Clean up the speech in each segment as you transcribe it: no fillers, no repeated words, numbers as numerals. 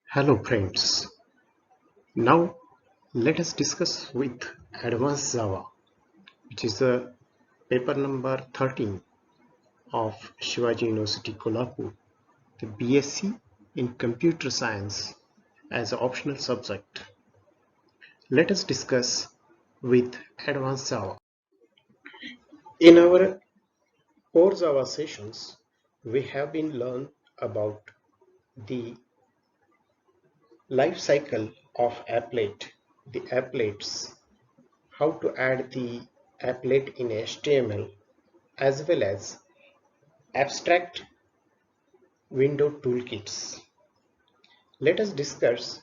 Hello friends, now let us discuss with Advanced Java, which is the paper number 13 of Shivaji University Kolhapur, the BSc in Computer Science as an optional subject. Let us discuss with Advanced Java. In our core Java sessions, we have been learned about the life cycle of applet, the applets, how to add the applet in HTML, as well as abstract window toolkits. Let us discuss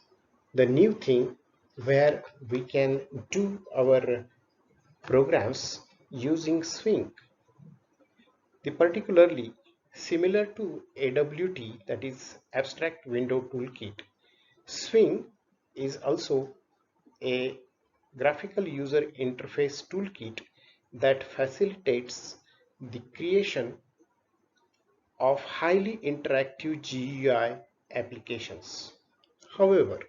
the new thing where we can do our programs using Swing. The particularly similar to AWT, that is abstract window toolkit, Swing is also a graphical user interface toolkit that facilitates the creation of highly interactive GUI applications. However,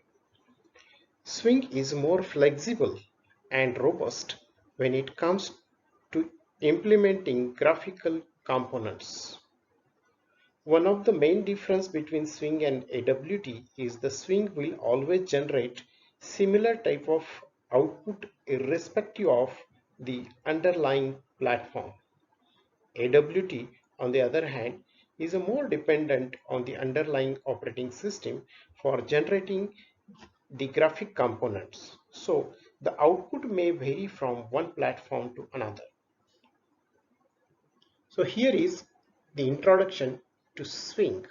Swing is more flexible and robust when it comes to implementing graphical components. One of the main difference between Swing and AWT is the Swing will always generate similar type of output irrespective of the underlying platform. AWT, on the other hand, is more dependent on the underlying operating system for generating the graphic components. So the output may vary from one platform to another. So here is the introduction to Swing.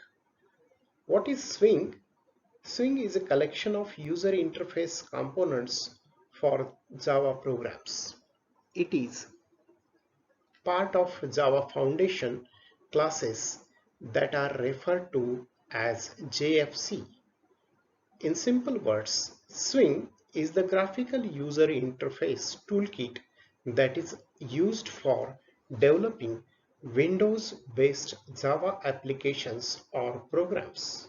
What is Swing? Swing is a collection of user interface components for Java programs. It is part of Java Foundation classes that are referred to as JFC. In simple words, Swing is the graphical user interface toolkit that is used for developing Windows-based Java applications or programs.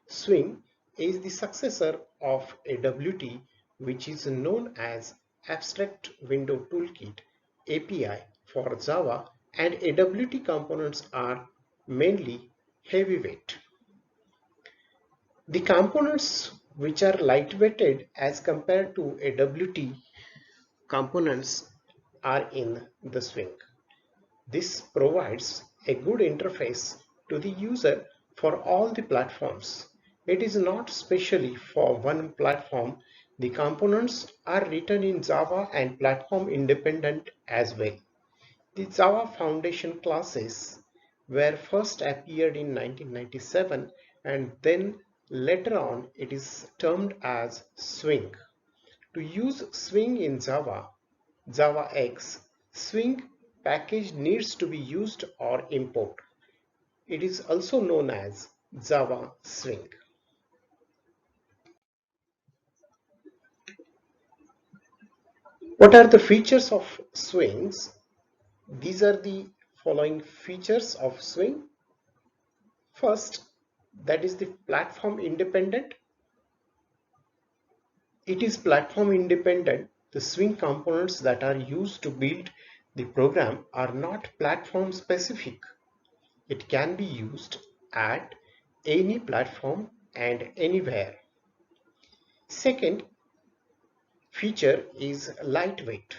Swing is the successor of AWT, which is known as Abstract Window Toolkit API for Java, and AWT components are mainly heavyweight. The components which are lightweighted as compared to AWT components are in the Swing. This provides a good interface to the user for all the platforms. It is not specially for one platform. The components are written in Java and platform independent as well. The Java Foundation classes were first appeared in 1997 and then later on it is termed as Swing. To use Swing in Java, JavaX, Swing package needs to be used or import. It is also known as Java Swing. What are the features of Swings? These are the following features of Swing. First, that is the platform independent. It is platform independent. The Swing components that are used to build the program are not platform specific. It can be used at any platform and anywhere. Second feature is lightweight.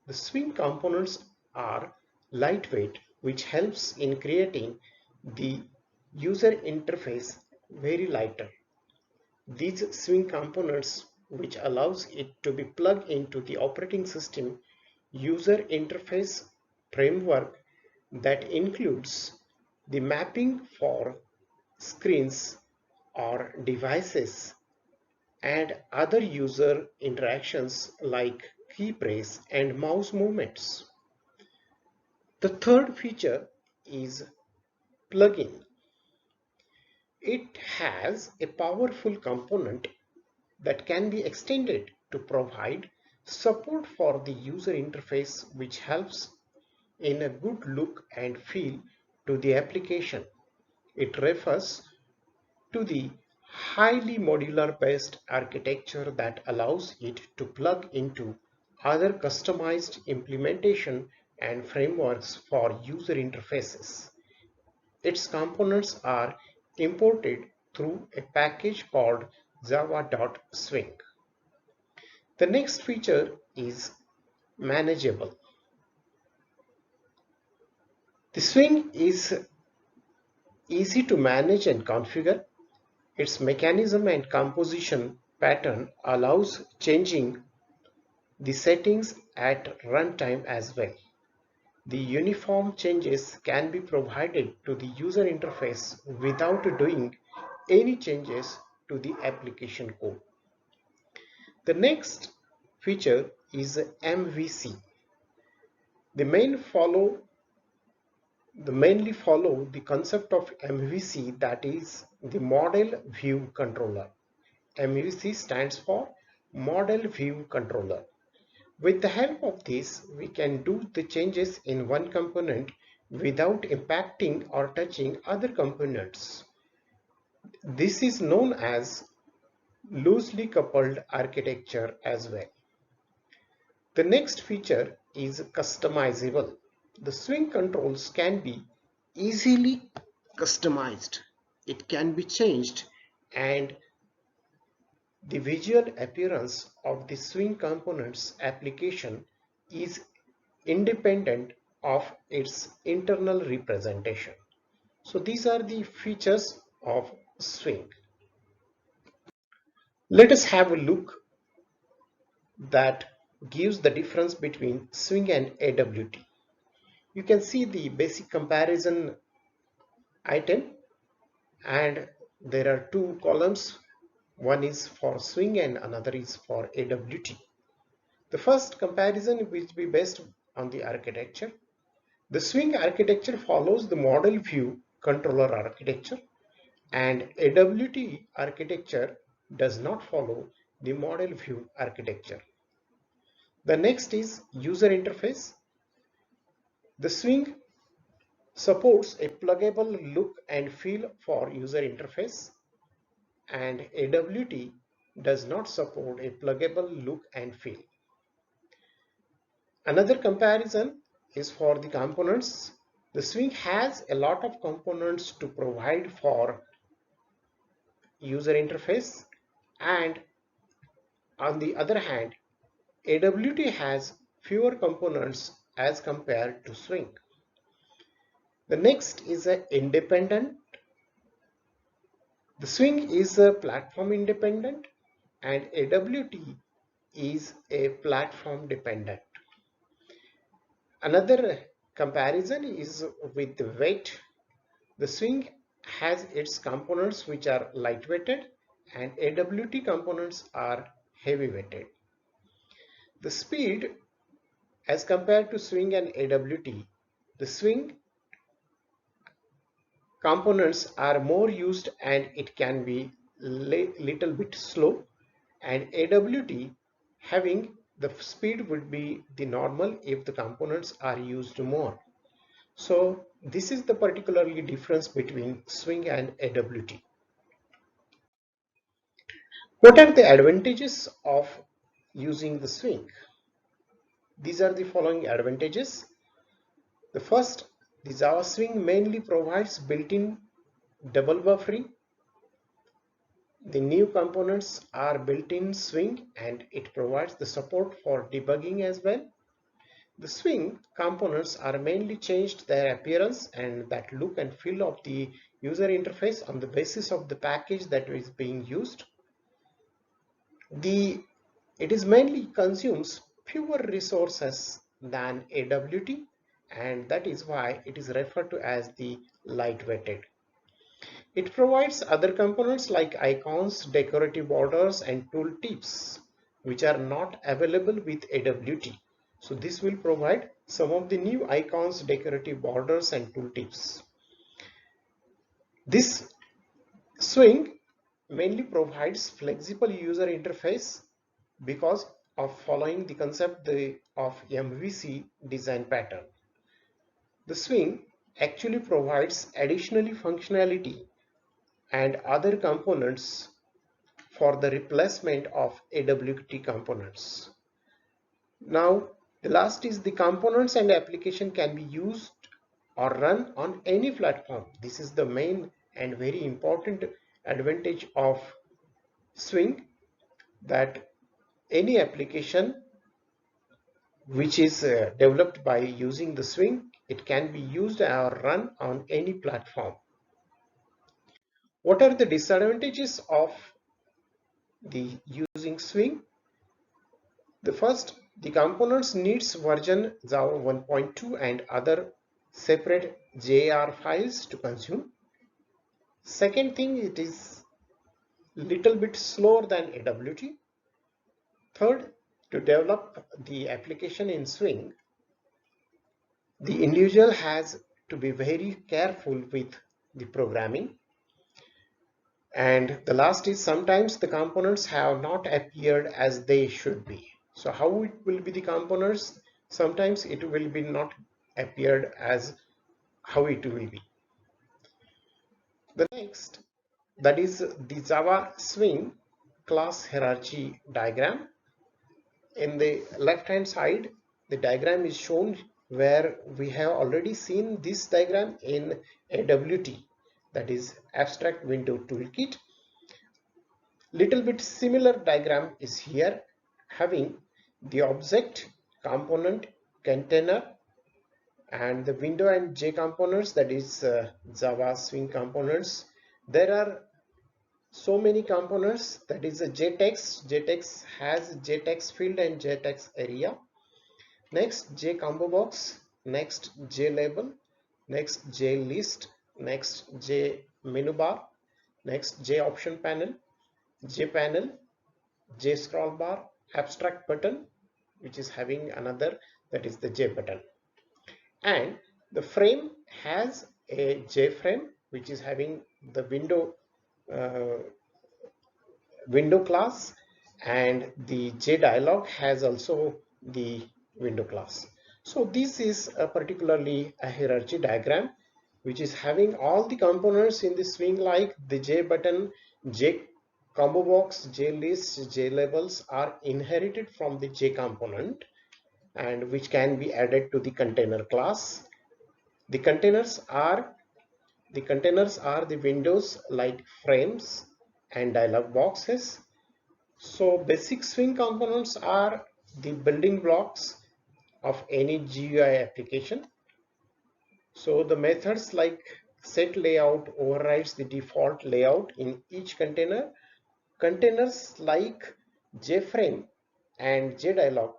The Swing components are lightweight, which helps in creating the user interface very lighter. These Swing components, which allows it to be plugged into the operating system user interface framework that includes the mapping for screens or devices and other user interactions like key press and mouse movements. The third feature is plugin. It has a powerful component that can be extended to provide support for the user interface, which helps in a good look and feel to the application. It refers to the highly modular based architecture that allows it to plug into other customized implementation and frameworks for user interfaces. Its components are imported through a package called java.swing. The next feature is manageable. The Swing is easy to manage and configure. Its mechanism and composition pattern allows changing the settings at runtime as well. The uniform changes can be provided to the user interface without doing any changes to the application code. The next feature is MVC. The mainly follow the concept of MVC, that is the Model View Controller. MVC stands for Model View Controller. With the help of this, we can do the changes in one component without impacting or touching other components. This is known as loosely coupled architecture as well. The next feature is customizable. The swing controls can be easily customized. It can be changed, and the visual appearance of the swing components application is independent of its internal representation. So these are the features of swing. Let us have a look that gives the difference between swing and AWT. You can see the basic comparison item, and there are two columns. One is for swing and another is for AWT. The first comparison will be based on the architecture. The swing architecture follows the model view controller architecture, and AWT architecture does not follow the model view architecture. The next is user interface. The swing supports a pluggable look and feel for user interface, and AWT does not support a pluggable look and feel. Another comparison is for the components. The swing has a lot of components to provide for user interface, and on the other hand, AWT has fewer components as compared to swing. The next is a independent. The swing is a platform independent, and AWT is a platform dependent. Another comparison is with the weight. The swing has its components which are lightweighted, and AWT components are heavy-weighted. The speed as compared to swing and AWT, the swing components are more used and it can be little bit slow, and AWT having the speed would be the normal if the components are used more. So this is the particularly difference between swing and AWT. What are the advantages of using the swing? These are the following advantages. The first, the Java Swing mainly provides built-in double buffering. The new components are built-in Swing, and it provides the support for debugging as well. The Swing components are mainly changed their appearance and that look and feel of the user interface on the basis of the package that is being used. It is mainly consumes fewer resources than AWT, and that is why it is referred to as the lightweighted. It provides other components like icons, decorative borders, and tooltips, which are not available with AWT. So this will provide some of the new icons, decorative borders, and tooltips. This swing mainly provides flexible user interface because of following the concept of MVC design pattern. The swing actually provides additional functionality and other components for the replacement of AWT components. Now, the last is the components and application can be used or run on any platform. This is the main and very important advantage of Swing, that any application which is developed by using the Swing, it can be used or run on any platform. What are the disadvantages of the using Swing? The first, the components needs version Java 1.2 and other separate JAR files to consume. Second thing, it is little bit slower than AWT. Third, to develop the application in Swing, the individual has to be very careful with the programming. And the last is sometimes the components have not appeared as they should be. So how it will be the components? Sometimes it will be not appeared as how it will be. The next, that is the Java Swing class hierarchy diagram. In the left hand side, the diagram is shown where we have already seen this diagram in AWT, that is Abstract Window Toolkit. Little bit similar diagram is here, having the object, component, container, and the window and J components, that is Java Swing components. There are so many components, that is a JText. JText has JText field and JText area. Next, J combo box. Next, J label. Next, J list. Next, J menu bar. Next, J option panel. J panel, J scroll bar, abstract button, which is having another, that is the J button. And the frame has a J frame, which is having the window class, and the J dialog has also the window class. So this is particularly a hierarchy diagram which is having all the components in the Swing, like the J button, J combo box, J list, J labels are inherited from the J component, and which can be added to the container class. The containers are the windows like frames and dialog boxes. So basic Swing components are the building blocks of any GUI application. So the methods like set layout overrides the default layout in each container. Containers like JFrame and JDialog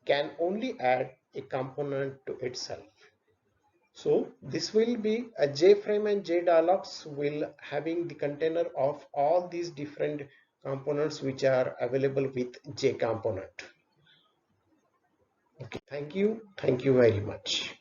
can only add a component to itself. So this will be a JFrame and JDialogs will having the container of all these different components which are available with J component. Okay, thank you very much.